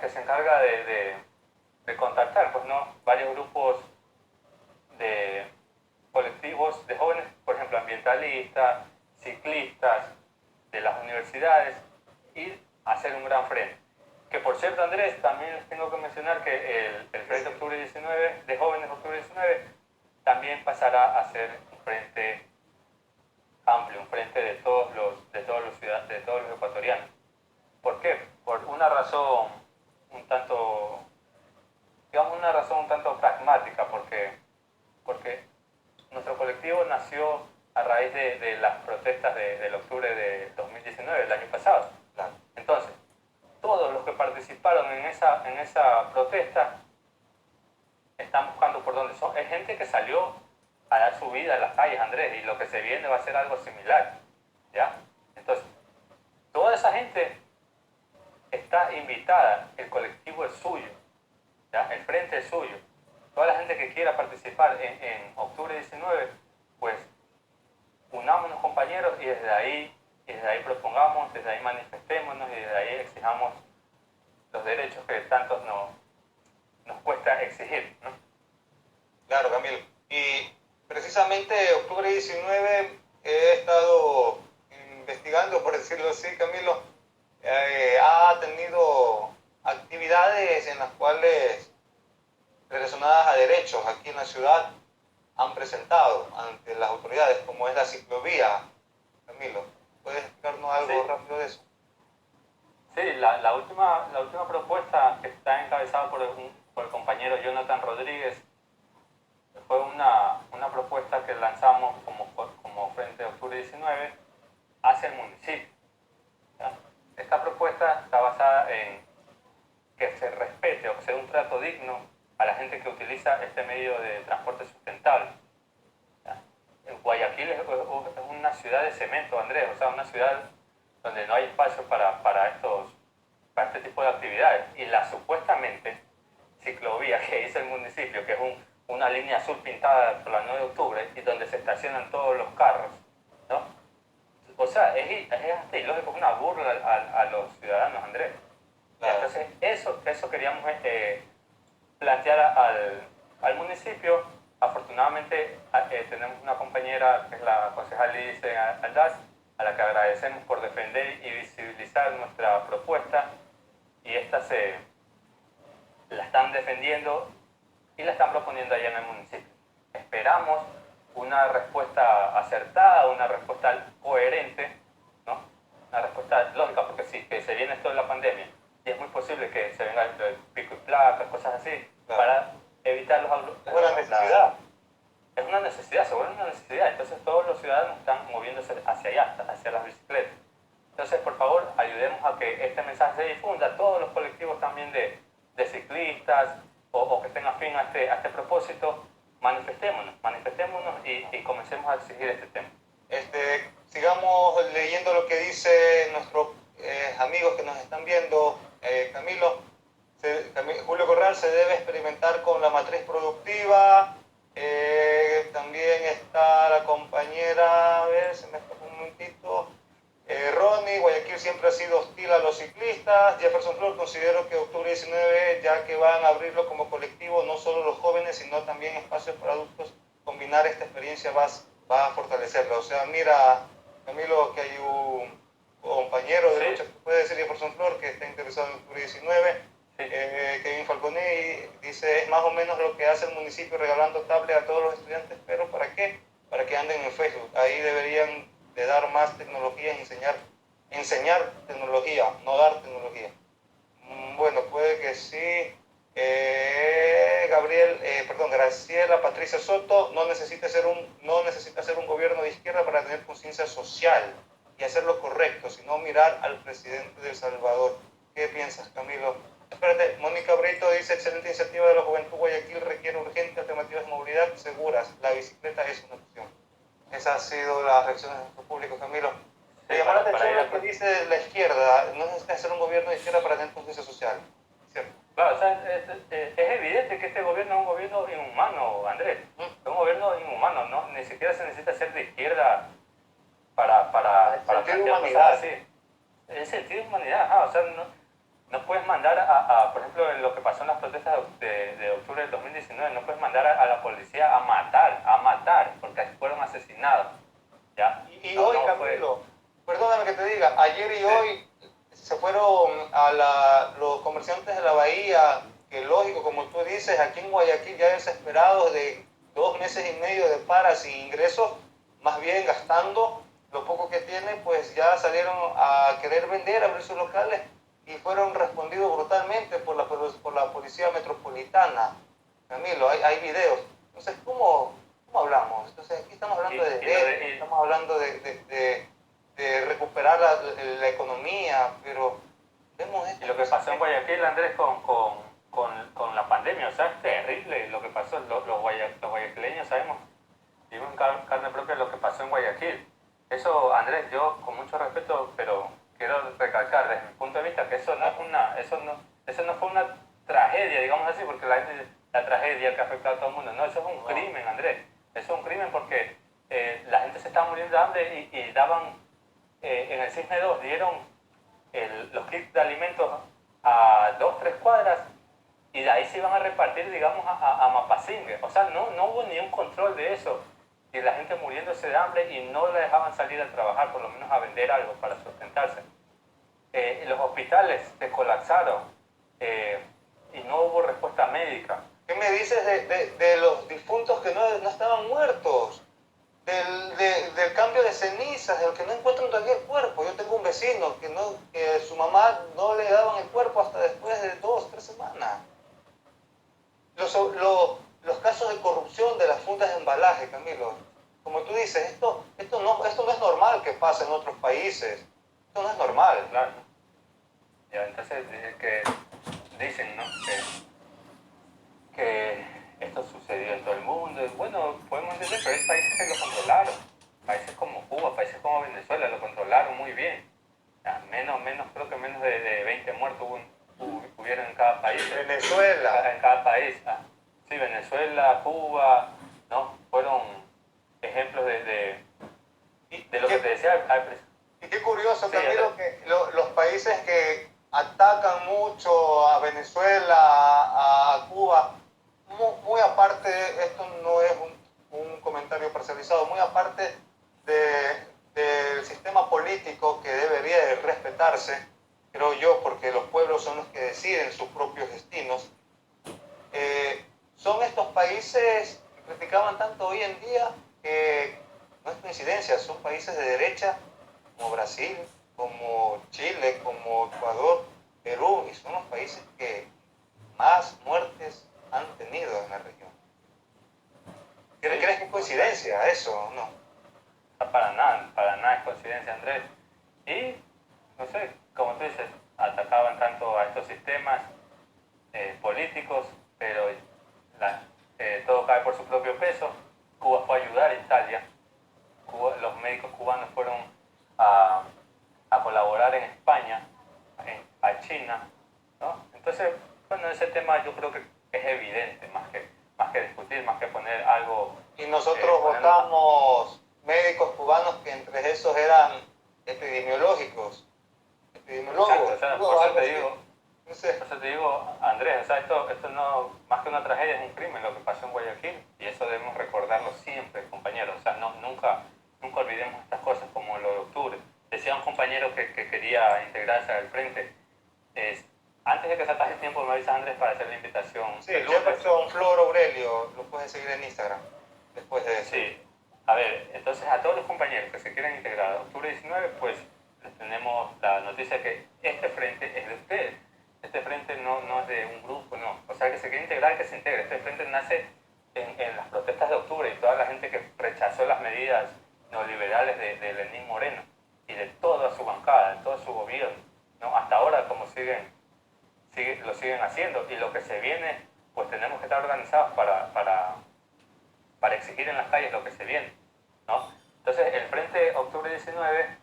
de contactar, pues, ¿no? Varios grupos de colectivos de jóvenes, por ejemplo, ambientalistas, ciclistas, de las universidades, y hacer un gran frente. Que por cierto, Andrés, también les tengo que mencionar que el Frente Octubre 19, de Jóvenes Octubre 19, también pasará a ser un frente amplio, un frente de todos los ecuatorianos. ¿Por qué? Por una razón un tanto, pragmática, porque nuestro colectivo nació a raíz de las protestas del octubre de 2019, el año pasado. Entonces, todos los que participaron en esa protesta están buscando por dónde son. Es gente que salió a dar su vida en las calles, Andrés, y lo que se viene va a ser algo similar, ¿ya? Entonces, toda esa gente está invitada, el colectivo es suyo, ¿ya? El frente es suyo. toda la gente que quiera participar en octubre 19, pues unámonos compañeros y desde ahí propongamos, desde ahí manifestémonos y desde ahí exijamos los derechos que tanto nos cuesta exigir, ¿no? Claro, Camilo. Y precisamente octubre 19 he estado investigando, por decirlo así, Camilo, ha tenido actividades en las cuales relacionadas a derechos aquí en la ciudad han presentado ante las autoridades, como es la ciclovía. Camilo, ¿puedes explicarnos algo Sí, rápido de eso? sí, la última propuesta que está encabezada por el compañero Jonathan Rodríguez fue una propuesta que lanzamos como Frente de Octubre 19 hacia el municipio. ¿Ya? Esta propuesta está basada en que se respete o que se dé un trato digno a la gente que utiliza este medio de transporte sustentable. ¿Ya? Guayaquil es una ciudad de cemento, Andrés, o sea, una ciudad donde no hay espacio para este tipo de actividades. Y la supuestamente ciclovía que hizo el municipio, que es una línea azul pintada por la 9 de octubre y donde se estacionan todos los carros, ¿no? O sea, es hasta ilógico, es una burla a los ciudadanos, Andrés. Claro. Entonces, eso queríamos plantear al municipio. Afortunadamente, tenemos una compañera que es la concejal Lidice Aldaz, a la que agradecemos por defender y visibilizar nuestra propuesta, y esta la están defendiendo y la están proponiendo allá en el municipio. Esperamos una respuesta acertada, una respuesta coherente, ¿no? Una respuesta lógica, porque sí, que se viene esto de la pandemia y es muy posible que se venga el pico y placa, cosas así, Claro. para evitar Es una necesidad. Es una necesidad, se vuelve una necesidad. Entonces todos los ciudadanos están moviéndose hacia allá, hacia las bicicletas. Entonces, por favor, ayudemos a que este mensaje se difunda a todos los colectivos también de ciclistas o que estén afín a este propósito. Manifestémonos y comencemos a exigir este tema. Sigamos leyendo lo que dice nuestros amigos que nos están viendo. Camilo, Julio Corral, se debe experimentar con la matriz productiva. También está la compañera, a ver, se me escapó un momentito. Ronnie, Guayaquil siempre ha sido hostil a los ciclistas. Jefferson Flor, considero que octubre 19, ya que van a abrirlo como colectivo, no solo los jóvenes, sino también espacios para adultos, combinar esta experiencia va a fortalecerlo. O sea, mira, Camilo, que hay un compañero de lucha, que puede decir Jefferson Flor, que está interesado en octubre 19. Kevin Falconi dice, es más o menos lo que hace el municipio regalando tablet a todos los estudiantes, pero ¿para qué? Para que anden en Facebook. Ahí deberían de dar más tecnología, enseñar tecnología, no dar tecnología. Bueno, puede que sí. Graciela Patricia Soto, no necesita ser un gobierno de izquierda para tener conciencia social y hacer lo correcto, sino mirar al presidente de El Salvador. ¿Qué piensas, Camilo? Espérate, Mónica Brito dice, excelente iniciativa de la Juventud Guayaquil, requiere urgente alternativas de movilidad seguras. La bicicleta es una opción. Esa ha sido la reacción de nuestro público, Camilo. Me llamó la atención lo que dice la izquierda, no necesita ser un gobierno de izquierda para tener conciencia social. ¿Cierto? Claro, o sea, es evidente que este gobierno es un gobierno inhumano, Andrés. Es un gobierno inhumano, ¿no? Ni siquiera se necesita ser de izquierda para plantear cosas así. El sentido de humanidad, o sea, no puedes mandar por ejemplo, en lo que pasó en las protestas de octubre del 2019, no puedes mandar a la policía a matar, porque fueron asesinados. ¿Ya? Y hoy, Camilo, perdóname que te diga, ayer y hoy se fueron los comerciantes de la bahía, que lógico, como tú dices, aquí en Guayaquil ya desesperados de 2 meses y medio de para sin ingresos, más bien gastando lo poco que tienen, pues ya salieron a querer vender, abrir sus locales y fueron respondidos brutalmente por la policía metropolitana. Camilo, hay videos. Entonces, ¿cómo hablamos? Entonces, aquí estamos hablando de derechos, estamos hablando de recuperar la economía, pero vemos esto. Y lo que pasó en Guayaquil, Andrés, con la pandemia, o sea, es terrible lo que pasó. Los guayaquileños sabemos, vivimos en carne propia lo que pasó en Guayaquil. Eso, Andrés, yo con mucho respeto, pero quiero recalcar desde mi punto de vista que eso no fue una tragedia, digamos así, porque la gente dice, la tragedia que ha afectado a todo el mundo. No, eso es un crimen, Andrés. Eso es un crimen porque la gente se estaba muriendo de hambre y daban, en el Cisne 2 dieron los kits de alimentos a 2, 3 cuadras y de ahí se iban a repartir, digamos, a Mapasingue. O sea, no hubo ni un control de eso. Y la gente muriéndose de hambre y no le dejaban salir a trabajar, por lo menos a vender algo para sustentarse. Los hospitales se colapsaron y no hubo respuesta médica. ¿Qué me dices de los difuntos que no estaban muertos? Del cambio de cenizas, del que no encuentran todavía el cuerpo. Yo tengo un vecino que su mamá no le daban el cuerpo hasta después de 2, 3 semanas. Los casos de corrupción de las fundas de embalaje, Camilo. Como tú dices, esto no es normal que pase en otros países. Esto no es normal. Claro. Ya, entonces, que dicen, ¿no? Que esto sucedió en todo el mundo. Bueno, podemos entender, pero hay países que lo controlaron. Países como Cuba, países como Venezuela lo controlaron muy bien. Creo que menos de 20 muertos hubieron en cada país. Venezuela. En cada país. Sí, Venezuela, Cuba, ¿no? Fueron ejemplos de lo que te decía al principio. Y qué curioso, Sí, Camilo, que los países que atacan mucho a Venezuela, a Cuba, muy aparte, esto no es un comentario parcializado, muy aparte del sistema político que debería de respetarse, creo yo, porque los pueblos son los que deciden sus propios destinos, son estos países que criticaban tanto hoy en día que no es coincidencia, son países de derecha como Brasil, como Chile, como Ecuador, Perú, y son los países que más muertes han tenido en la región. ¿Crees que es coincidencia eso o no? Para nada es coincidencia, Andrés. Y, no sé, como tú dices, atacaban tanto a estos sistemas políticos, pero todo cae por su propio peso. Cuba fue a ayudar a Italia. Los médicos cubanos fueron a colaborar en España, a China, ¿no? Entonces, bueno, ese tema yo creo que es evidente, más que discutir, más que poner algo... Y nosotros votamos médicos cubanos que entre esos eran epidemiológicos. Exacto, o sea, por eso te digo, no sé. por eso te digo, Andrés, o sea, esto no, más que una tragedia, es un crimen lo que pasó en Guayaquil, y eso debemos recordarlo siempre, compañeros. O sea, nunca olvidemos estas cosas como lo de octubre. Decía un compañero que quería integrarse al frente. Antes de que se acabe el tiempo, me avisas, Andrés, para hacer la invitación. Sí, Jefferson Flor Aurelio, lo puedes seguir en Instagram después de eso. Sí, a ver, entonces a todos los compañeros que se quieran integrar a octubre 19, pues les tenemos la noticia que este frente es de ustedes. Este frente no es de un grupo, no. O sea, que se quiere integrar, que se integre. Este frente nace en las protestas de octubre y toda la gente que rechazó las medidas neoliberales de Lenín Moreno y de toda su bancada, de todo su gobierno, ¿no? Hasta ahora, como lo siguen haciendo, y lo que se viene, pues tenemos que estar organizados para exigir en las calles lo que se viene, ¿no? Entonces, el Frente Octubre 19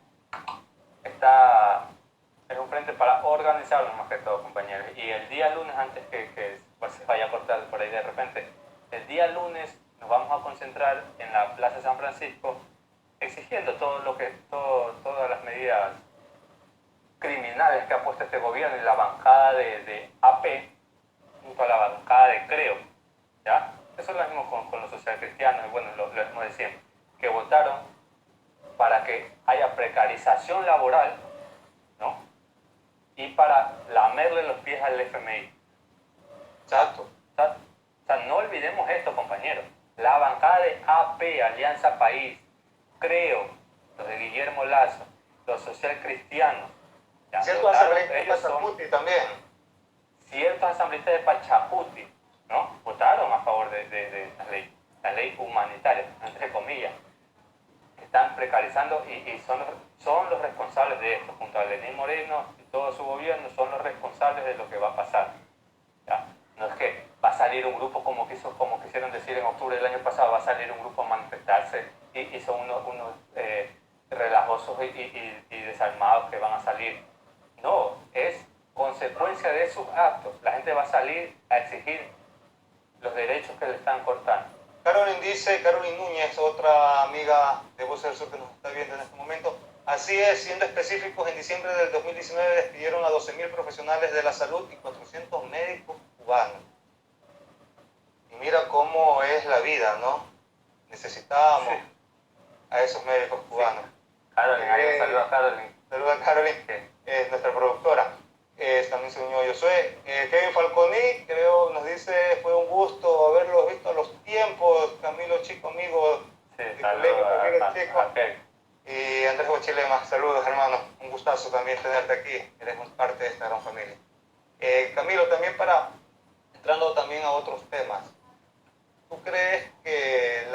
es un frente para organizarlo más que todo, compañeros. Y el día lunes, antes que pues, se vaya a cortar por ahí de repente, el día lunes nos vamos a concentrar en la Plaza San Francisco exigiendo todas las medidas criminales que ha puesto este gobierno y la bancada de AP junto a la bancada de Creo, ¿ya? Eso lo mismo con los socialcristianos, y bueno, lo mismo de siempre, que votaron para que haya precarización laboral, ¿no? Y para lamerle los pies al FMI. Exacto. O sea, no olvidemos esto, compañeros. La bancada de AP, Alianza País, Creo, los de Guillermo Lazo, los socialcristianos, ciertos asambleístas de Pachacuti también. Ciertos asambleístas de Pachacuti, ¿no? Votaron a favor de la ley humanitaria, entre comillas, que están precarizando y son los responsables de esto, junto a Lenín Moreno y todo su gobierno, son los responsables de lo que va a pasar, ¿ya? No es que va a salir un grupo como quisieron decir en octubre del año pasado, va a salir un grupo a manifestarse y son unos relajosos y desarmados que van a salir. No, es consecuencia de sus actos, la gente va a salir a exigir los derechos que le están cortando. Carolyn Núñez, otra amiga de Voz del Sur que nos está viendo en este momento. Así es, siendo específicos, en diciembre del 2019 despidieron a 12.000 profesionales de la salud y 400 médicos cubanos. Y mira cómo es la vida, ¿no? Necesitábamos a esos médicos cubanos. Sí. Carolyn, ahí saluda a Carolyn. Saluda a Carolyn, que es nuestra productora. También se unió Josué. Kevin Falconi, creo, nos dice, fue un gusto haberlos visto a los tiempos. Camilo, chico, amigo, de colegio, Chico. Y Andrés Bochilema, saludos, hermano. Un gustazo también tenerte aquí. Eres parte de esta gran familia. Camilo, también entrando también a otros temas. ¿Tú crees que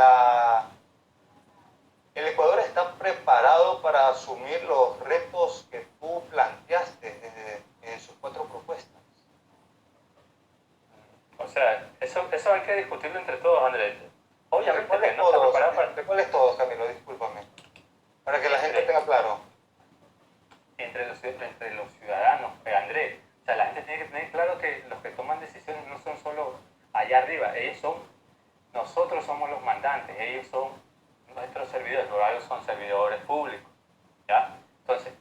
el Ecuador está preparado para asumir los retos que tú planteaste en sus 4 propuestas? O sea, eso hay que discutirlo entre todos, Andrés. Obviamente ¿Cuáles que no está preparado para... ¿De cuáles todos, Camilo? Discúlpame. Para que la gente tenga claro. Entre los ciudadanos, Andrés. O sea, la gente tiene que tener claro que los que toman decisiones no son solo allá arriba. Nosotros somos los mandantes, ellos son nuestros servidores, por algo son servidores públicos, ¿ya? Entonces,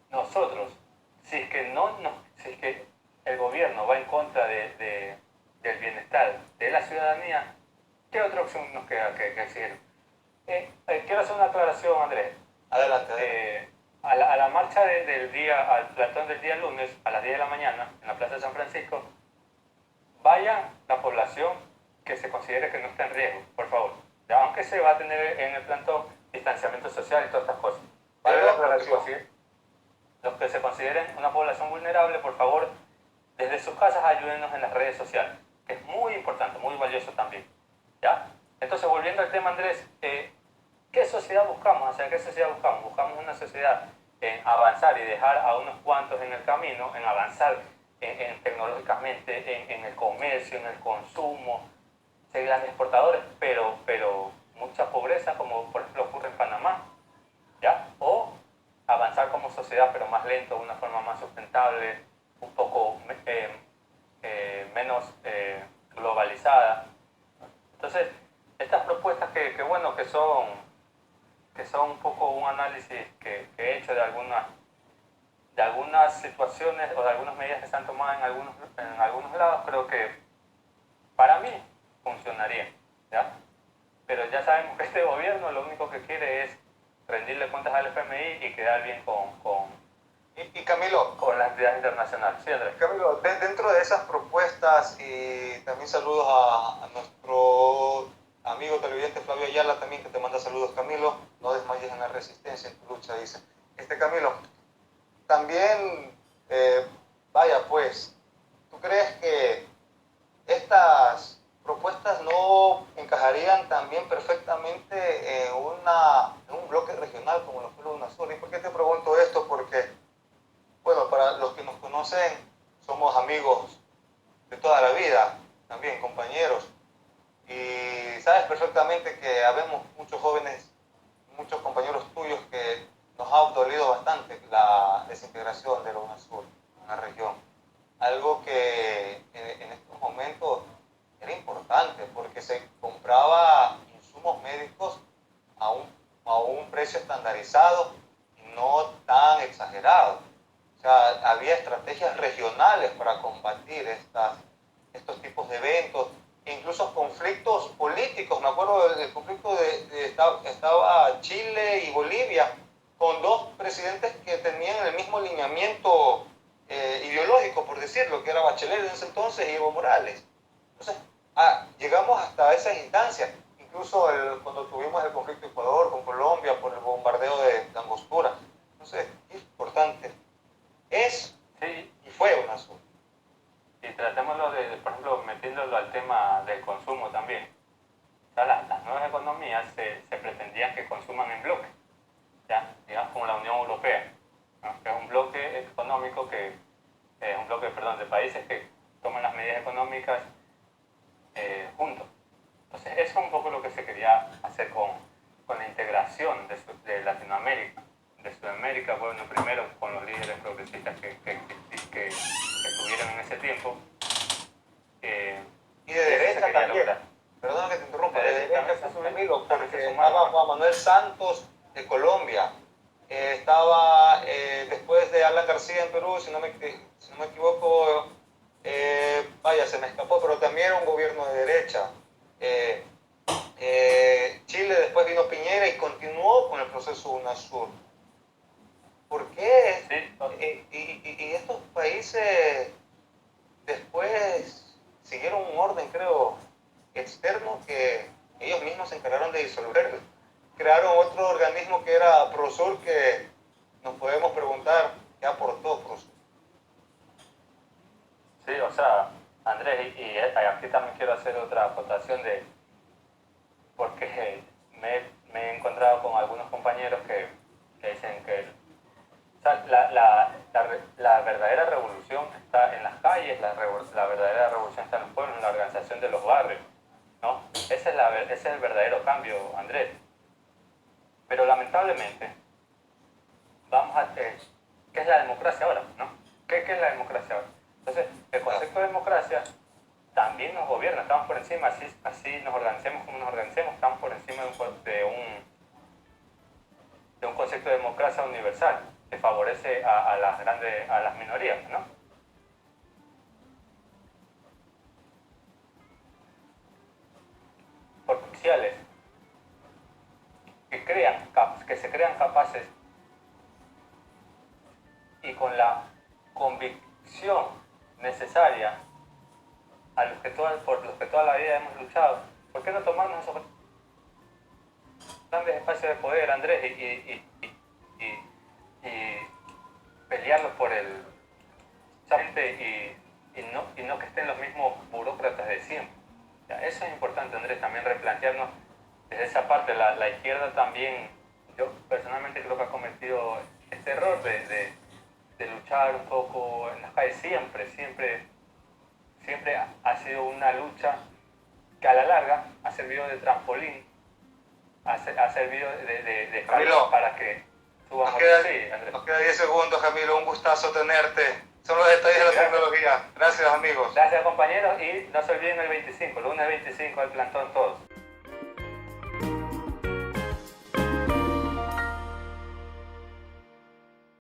nosotros, si es que el gobierno va en contra del bienestar de la ciudadanía, ¿qué otra opción nos queda que exigir? Quiero hacer una aclaración, Andrés. Adelante. A la marcha al plantón del día lunes a las 10 de la mañana en la Plaza de San Francisco, vaya la población que se considere que no está en riesgo, por favor. Ya, aunque se va a tener en el plantón distanciamiento social y todas estas cosas. Los que se consideren una población vulnerable, por favor, desde sus casas ayúdenos en las redes sociales, que es muy importante, muy valioso también. ¿Ya? Entonces, volviendo al tema, Andrés, ¿qué sociedad buscamos? O sea, ¿qué sociedad buscamos? Buscamos una sociedad en avanzar y dejar a unos cuantos en el camino, en avanzar tecnológicamente, en el comercio, en el consumo, ser grandes exportadores, pero mucha pobreza, como por ejemplo ocurre en Panamá, ¿ya? O avanzar como sociedad, pero más lento, de una forma más sustentable, un poco menos globalizada. Entonces, estas propuestas que son un poco un análisis que he hecho de algunas situaciones o de algunas medidas que se han tomado en algunos lados, creo que para mí funcionaría, ¿ya? Pero ya sabemos que este gobierno lo único que quiere es rendirle cuentas al FMI y quedar bien Camilo, con las entidades internacionales. Sí, Andrés. Camilo, dentro de esas propuestas, y también saludos a nuestro amigo televidente Flavio Ayala también, que te manda saludos, Camilo. No desmayes en la resistencia, en tu lucha, dice. Camilo, también, vaya pues, ¿tú crees que estas propuestas no encajarían también perfectamente en un bloque regional como lo fue la UNASUR? ¿Y por qué te pregunto esto? Porque, bueno, para los que nos conocen, somos amigos de toda la vida, también compañeros, y sabes perfectamente que habemos muchos jóvenes, muchos compañeros tuyos que nos ha dolido bastante la desintegración de la UNASUR en la región. Algo que en estos momentos era importante porque se compraba insumos médicos a un precio estandarizado y no tan exagerado. O sea, había estrategias regionales para combatir estos tipos de eventos, e incluso conflictos políticos. Me acuerdo del conflicto estaba Chile y Bolivia, con 2 presidentes que tenían el mismo lineamiento ideológico, por decirlo, que era Bachelet en ese entonces y Evo Morales. Entonces, llegamos hasta esas instancias. Incluso cuando tuvimos el conflicto de Ecuador con Colombia por el bombardeo de Angostura. Entonces, es importante. Sí. Y fue UNASUR. Y tratémoslo por ejemplo, metiéndolo al tema del consumo también. O sea, las nuevas economías se pretendían que consuman en bloque, ¿ya? Digamos como la Unión Europea, ¿no? Que es un bloque económico un bloque, perdón, de países que toman las medidas económicas juntos. Entonces, eso es un poco lo que se quería hacer con la integración de Latinoamérica, de Sudamérica, bueno, primero con los líderes progresistas que tiempo. Y de eso se derecha quería también. lograr. Perdona que te interrumpa, De de derecha derecha, también se pues, sube, Camilo, también porque se sumaron. estaba Juan Manuel Santos de Colombia, estaba después de Alan García en Perú, si no me equivoco, vaya, se me escapó, pero también era un gobierno de derecha. Chile, después vino Piñera y continuó con el proceso UNASUR. ¿Por qué? Sí, Y estos países después siguieron un orden, creo, externo que ellos mismos se encargaron de disolver. Crearon otro organismo que era Prosur, que nos podemos preguntar qué aportó Prosur. sí, o sea, Andrés, y aquí también quiero hacer otra acotación porque me he encontrado con algunos compañeros que dicen que o sea, la verdadera revolución está en las calles, la verdadera revolución está en los pueblos, en la organización de los barrios, ¿no? Ese es el verdadero cambio, Andrés. Pero lamentablemente, ¿qué es la democracia ahora, no? ¿Qué es la democracia ahora? Entonces, el concepto de democracia también nos gobierna, estamos por encima, así nos organicemos como nos organicemos, estamos por encima de un concepto de democracia universal que favorece a las minorías, ¿no? Potenciales que se crean capaces y con la convicción necesaria por los que toda la vida hemos luchado. ¿Por qué no tomarnos esos grandes espacios de poder, Andrés, y pelearlos por el y no que estén los mismos burócratas de siempre? Ya, eso es importante, Andrés, también replantearnos desde esa parte. La izquierda también, yo personalmente creo que ha cometido este error de luchar un poco en las calles. Siempre ha sido una lucha que a la larga ha servido de trampolín, ha servido de escalón para que subamos. Nos queda 10 segundos, Camilo, un gustazo tenerte. Son los detalles de la tecnología. Gracias, amigos. Gracias, compañeros, y no se olviden el 25, lunes 25 del plantón todos.